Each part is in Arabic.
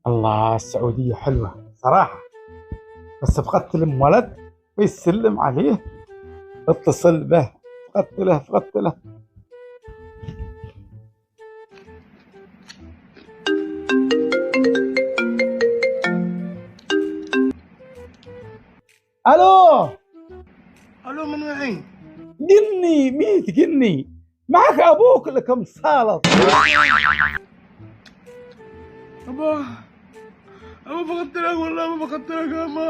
الله، السعودية حلوة صراحة، بس فقدت لم ولد بيسلم عليه، اتصل به. فقدت له. الو. الو، من وين؟ قلني ميت قلني، معك ابوك لكم سالط. ابا فقدت لك، والله ما فقدت لك يا ما.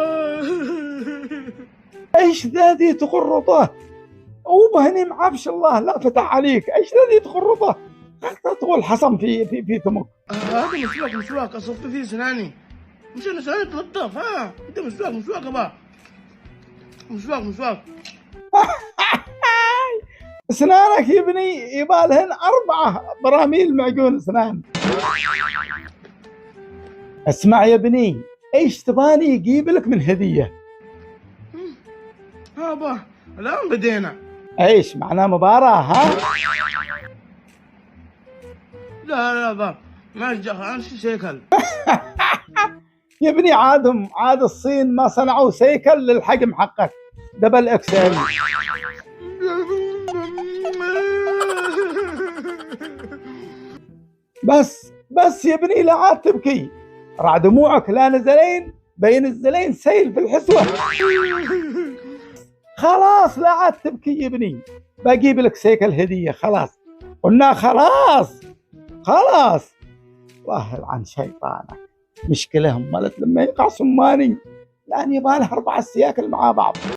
ايش ذا تقرطه؟ وبهني معبش الله لا فتح عليك، ايش ذا تقرطه؟ تقول حصن في فمك. هذا مسواك اصبت فيه سناني، مش انا سناني تنظف. انت مسواك ابا، مسواك. اسنانك يا ابني يبالهن 4 براميل معجون اسنان. اسمع يا ابني، ايش تباني يجيب لك من هديه؟ ابا الان بدينا. ايش معناه مباراه؟ ها؟ لا ابا، ما انا سيكل. يا ابني عاد الصين ما صنعوا سيكل للحجم حقك، دبل اكسل. بس يا ابني لا عاد تبكي، رع دموعك لا نزلين بين الزلين سيل في الحسوة. خلاص لا عاد تبكي يا ابني، بجيب لك سيكل هدية. خلاص قلنا خلاص. الله يلعن شيطانك، مشكلة هم لما يقع سماني لأن يبالها 4 سياكل مع بعض.